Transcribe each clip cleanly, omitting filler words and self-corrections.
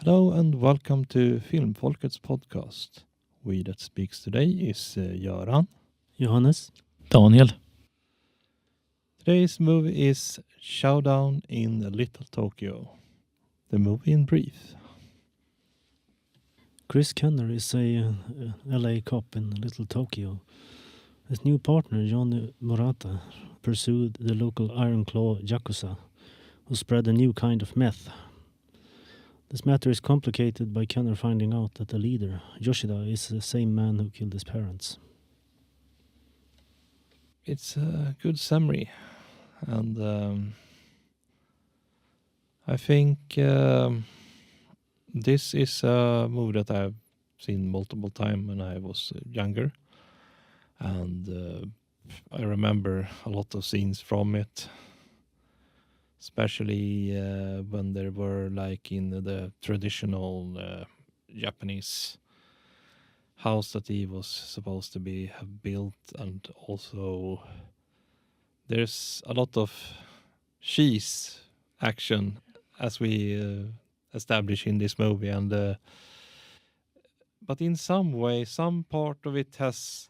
Hello and welcome to Filmfolket's podcast. We that speaks today is Göran. Johannes. Daniel. Today's movie is Showdown in Little Tokyo. The movie in brief. Chris Kenner is a LA cop in Little Tokyo. His new partner, Johnny Morata, pursued the local Iron Claw Yakuza, who spread a new kind of meth. This matter is complicated by Kenner finding out that the leader, Yoshida, is the same man who killed his parents. It's a good summary. And I think this is a movie that I've seen multiple times when I was younger. And I remember a lot of scenes from it. Especially when there were like in the traditional Japanese house that he was supposed to have built, and also there's a lot of cheese action as we establish in this movie, and but in some way, some part of it has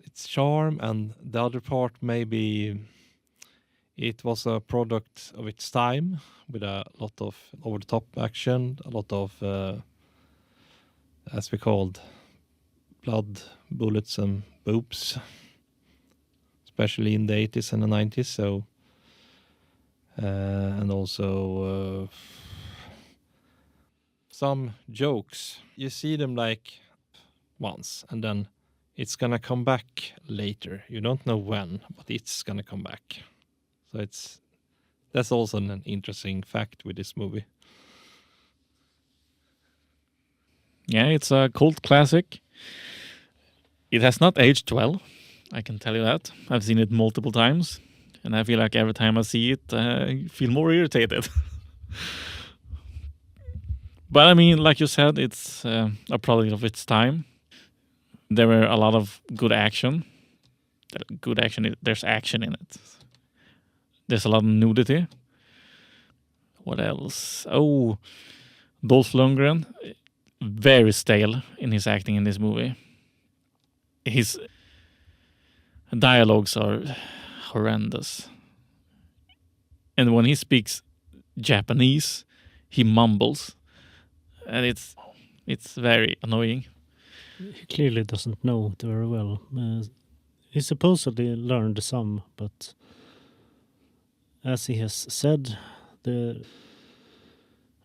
its charm, and the other part maybe. It was a product of its time with a lot of over-the-top action, a lot of, as we called, blood, bullets, and boobs, especially in the 80s and the 90s. So, and also some jokes. You see them like once, and then it's gonna come back later. You don't know when, but it's gonna come back. So that's also an interesting fact with this movie. Yeah, it's a cult classic. It has not aged well, I can tell you that. I've seen it multiple times, and I feel like every time I see it, I feel more irritated. But I mean, like you said, it's a product of its time. There were a lot of good action. There's action in it. There's a lot of nudity. What else? Oh, Dolph Lundgren, very stale in his acting in this movie. His dialogues are horrendous. And when he speaks Japanese, he mumbles. And it's very annoying. He clearly doesn't know it very well. He supposedly learned some, but as he has said, the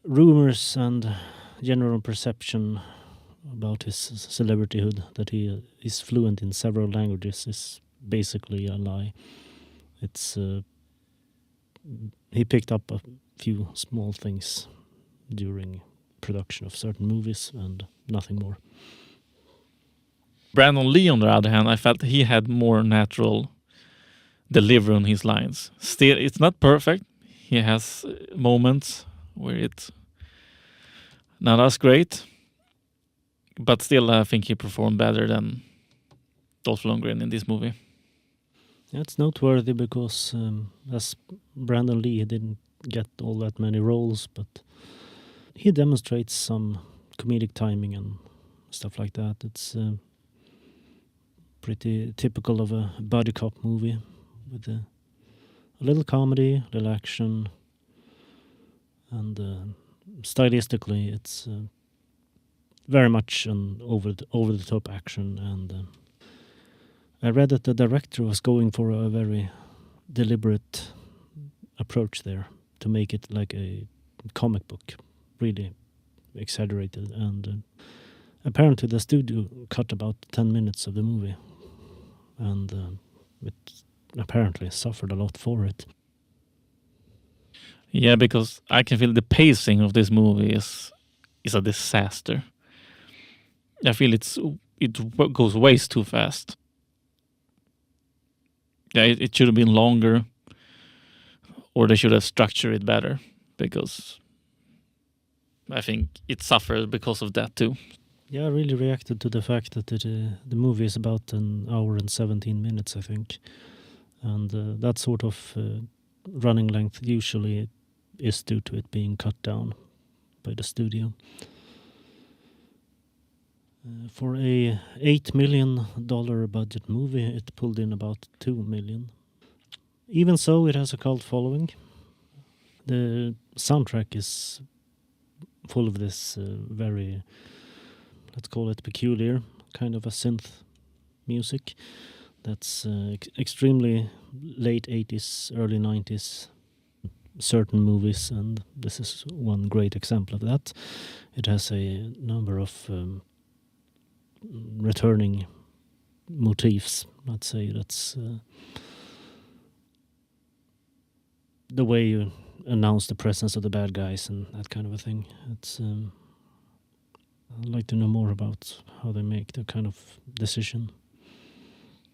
rumors and general perception about his celebrityhood, that he is fluent in several languages, is basically a lie. It's he picked up a few small things during production of certain movies and nothing more. Brandon Lee, on the other hand, I felt he had more natural deliver on his lines. Still, it's not perfect. He has moments where it's not as great, but still I think he performed better than Dolph Lundgren in this movie. Yeah, it's noteworthy because as Brandon Lee, he didn't get all that many roles, but he demonstrates some comedic timing and stuff like that. It's pretty typical of a buddy cop movie, with a little comedy, a little action, and stylistically it's very much an over-the-top action. And I read that the director was going for a very deliberate approach there to make it like a comic book, really exaggerated. And apparently the studio cut about 10 minutes of the movie, and it apparently suffered a lot for it. Yeah, because I can feel the pacing of this movie is a disaster. I feel it goes way too fast. Yeah, it should have been longer, or they should have structured it better, because I think it suffers because of that too. Yeah, I really reacted to the fact that the movie is about an hour and 17 minutes, I think. And that sort of running length usually is due to it being cut down. by the studio. For a $8 million budget movie, it pulled in about $2 million. Even so, it has a cult following. The soundtrack is full of this very, let's call it peculiar, kind of a synth music that's extremely late 80s, early 90s certain movies, and this is one great example of that. It has a number of returning motifs, let's say. That's the way you announce the presence of the bad guys and that kind of a thing. It's I'd like to know more about how they make that kind of decision.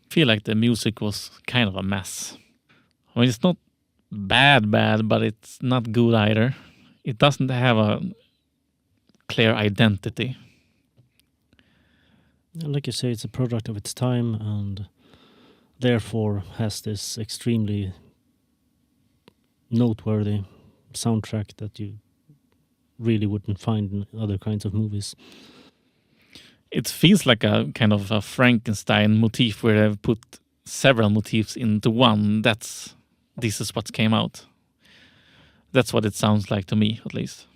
I feel like the music was kind of a mess. I mean, it's not bad, but it's not good either. It doesn't have a clear identity. Like you say, it's a product of its time and therefore has this extremely noteworthy soundtrack that you really wouldn't find in other kinds of movies. It feels like a kind of a Frankenstein motif where they've put several motifs into one. This is what came out. That's what it sounds like to me, at least.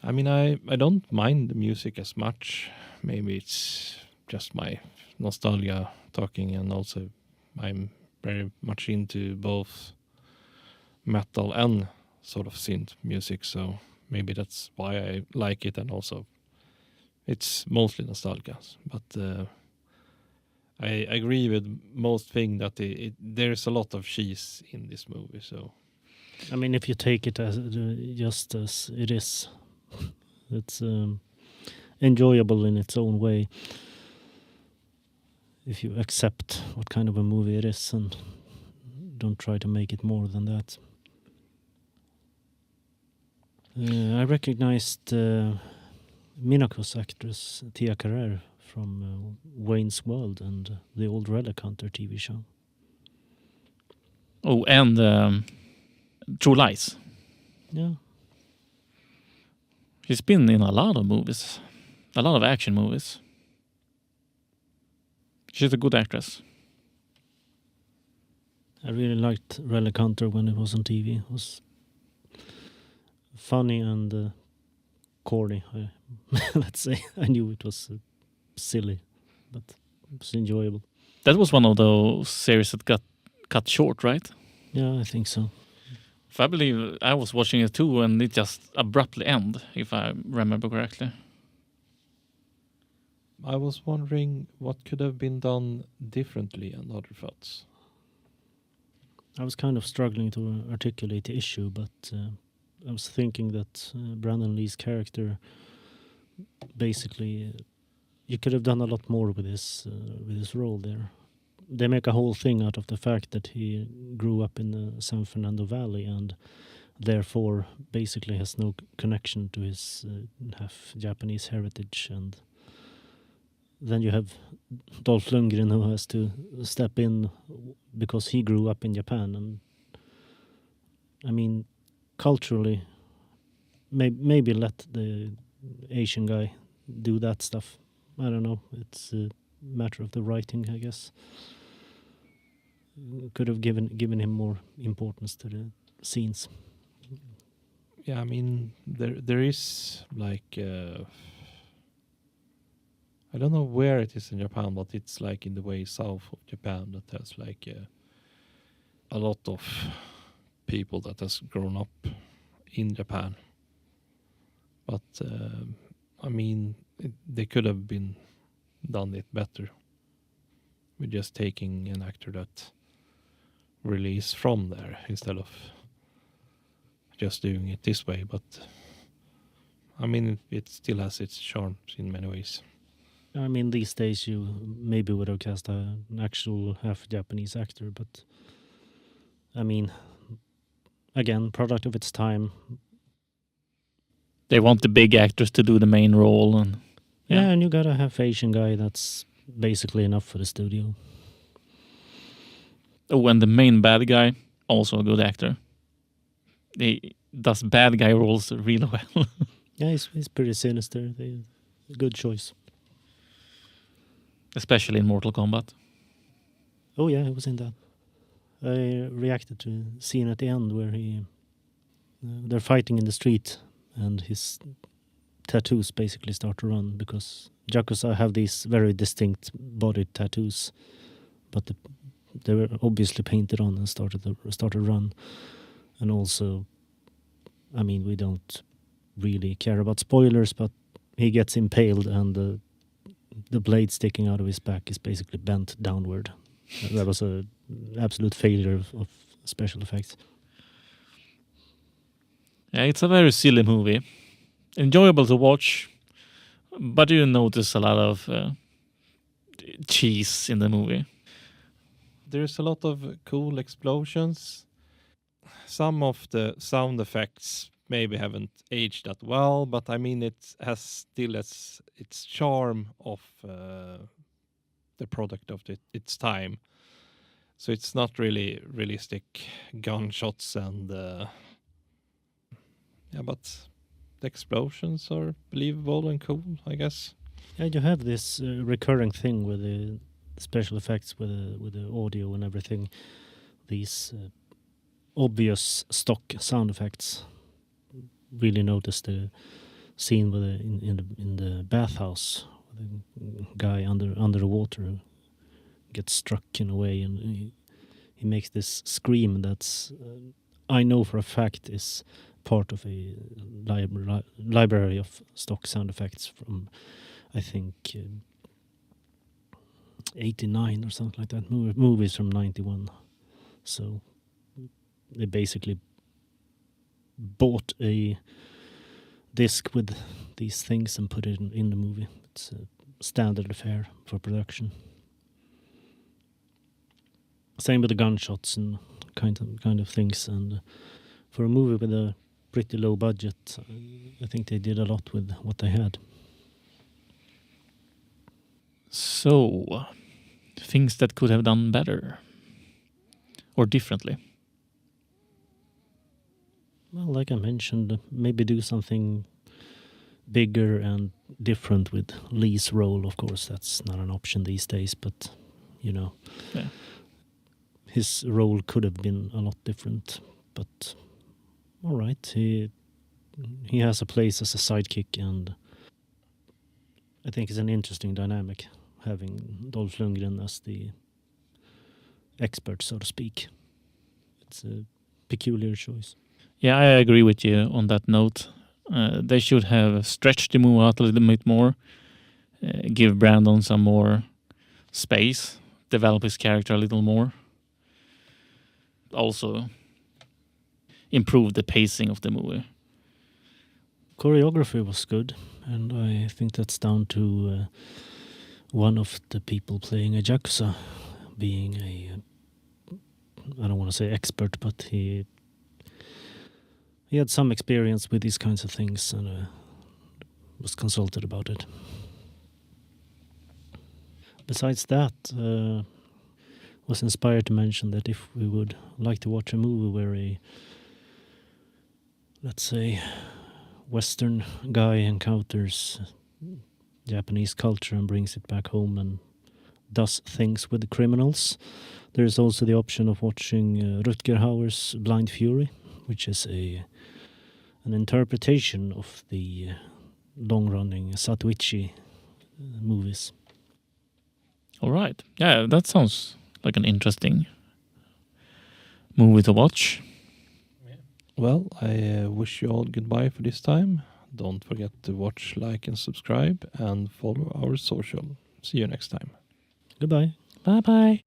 I mean, I don't mind the music as much. Maybe it's just my nostalgia talking, and also I'm very much into both metal and sort of synth music, so maybe that's why I like it, and also it's mostly nostalgia. But I agree with most things that there's a lot of cheese in this movie. So I mean, if you take it as just as it is, it's enjoyable in its own way. If you accept what kind of a movie it is and don't try to make it more than that. I recognized Minako's actress Tia Carrere from Wayne's World and the old Relic Hunter TV show. Oh, and True Lies. Yeah. She's been in a lot of movies. A lot of action movies. She's a good actress. I really liked Relic Hunter when it was on TV. It was funny and corny. Let's say I knew it was silly, but it was enjoyable. That was one of those series that got cut short, right? Yeah, I think so. If I believe I was watching it too, and it just abruptly ended, if I remember correctly. I was wondering what could have been done differently and other thoughts. I was kind of struggling to articulate the issue, but I was thinking that Brandon Lee's character, basically, you could have done a lot more with his role there. They make a whole thing out of the fact that he grew up in the San Fernando Valley and therefore basically has no connection to his half Japanese heritage. And then you have Dolph Lundgren, who has to step in because he grew up in Japan. And I mean, culturally, maybe let the Asian guy do that stuff. I don't know. It's a matter of the writing, I guess. Could have given him more importance to the scenes. Yeah, I mean, there is like I don't know where it is in Japan, but it's like in the way south of Japan that has like a lot of people that has grown up in Japan. But I mean, they could have been done it better with just taking an actor that really is from there instead of just doing it this way. But I mean, it still has its charms in many ways. I mean, these days you maybe would have cast an actual half Japanese actor, but I mean, again, product of its time. They want the big actors to do the main role, and yeah, and you gotta have Asian guy. That's basically enough for the studio. Oh, and the main bad guy, also a good actor. does bad guy roles really well. Yeah, he's pretty sinister. Good choice. Especially in Mortal Kombat. Oh yeah, he was in that. I reacted to a scene at the end where they're fighting in the street and his tattoos basically start to run because Yakuza have these very distinct body tattoos, but they were obviously painted on and started to run. And also, I mean, we don't really care about spoilers, but he gets impaled and the blade sticking out of his back is basically bent downward. That was an absolute failure of special effects. Yeah, it's a very silly movie. Enjoyable to watch, but you notice a lot of cheese in the movie. There's a lot of cool explosions. Some of the sound effects maybe haven't aged that well, but I mean it has still its charm of the product of its time. So it's not really realistic gunshots and yeah, but the explosions are believable and cool, I guess. Yeah, you have this recurring thing with the special effects, with the audio and everything. These obvious stock sound effects. Really notice the scene with in the bathhouse, the guy under the water gets struck in a way, and he makes this scream that's I know for a fact is part of a library of stock sound effects from I think 89 or something like that. Movies from 91. So they basically bought a disc with these things and put it in the movie. It's a standard affair for production. Same with the gunshots and kind of things. And for a movie with a pretty low budget, I think they did a lot with what they had. So, things that could have done better or differently. Well, like I mentioned, maybe do something bigger and different with Lee's role. Of course, that's not an option these days, but you know, Yeah. his role could have been a lot different. But all right, he has a place as a sidekick, and I think it's an interesting dynamic having Dolph Lundgren as the expert, so to speak. It's a peculiar choice. Yeah, I agree with you on that note. They should have stretched the movie out a little bit more, give Brandon some more space, develop his character a little more. Also, improve the pacing of the movie. Choreography was good, and I think that's down to one of the people playing a Yakuza being I don't want to say expert, but he had some experience with these kinds of things and was consulted about it. Besides that, was inspired to mention that if we would like to watch a movie where let's say, Western guy encounters Japanese culture and brings it back home and does things with the criminals, there's also the option of watching Rutger Hauer's Blind Fury, which is an interpretation of the long-running Satoichi movies. All right. Yeah, that sounds like an interesting movie to watch. Well, I wish you all goodbye for this time. Don't forget to watch, like, and subscribe, and follow our social. See you next time. Goodbye. Bye-bye.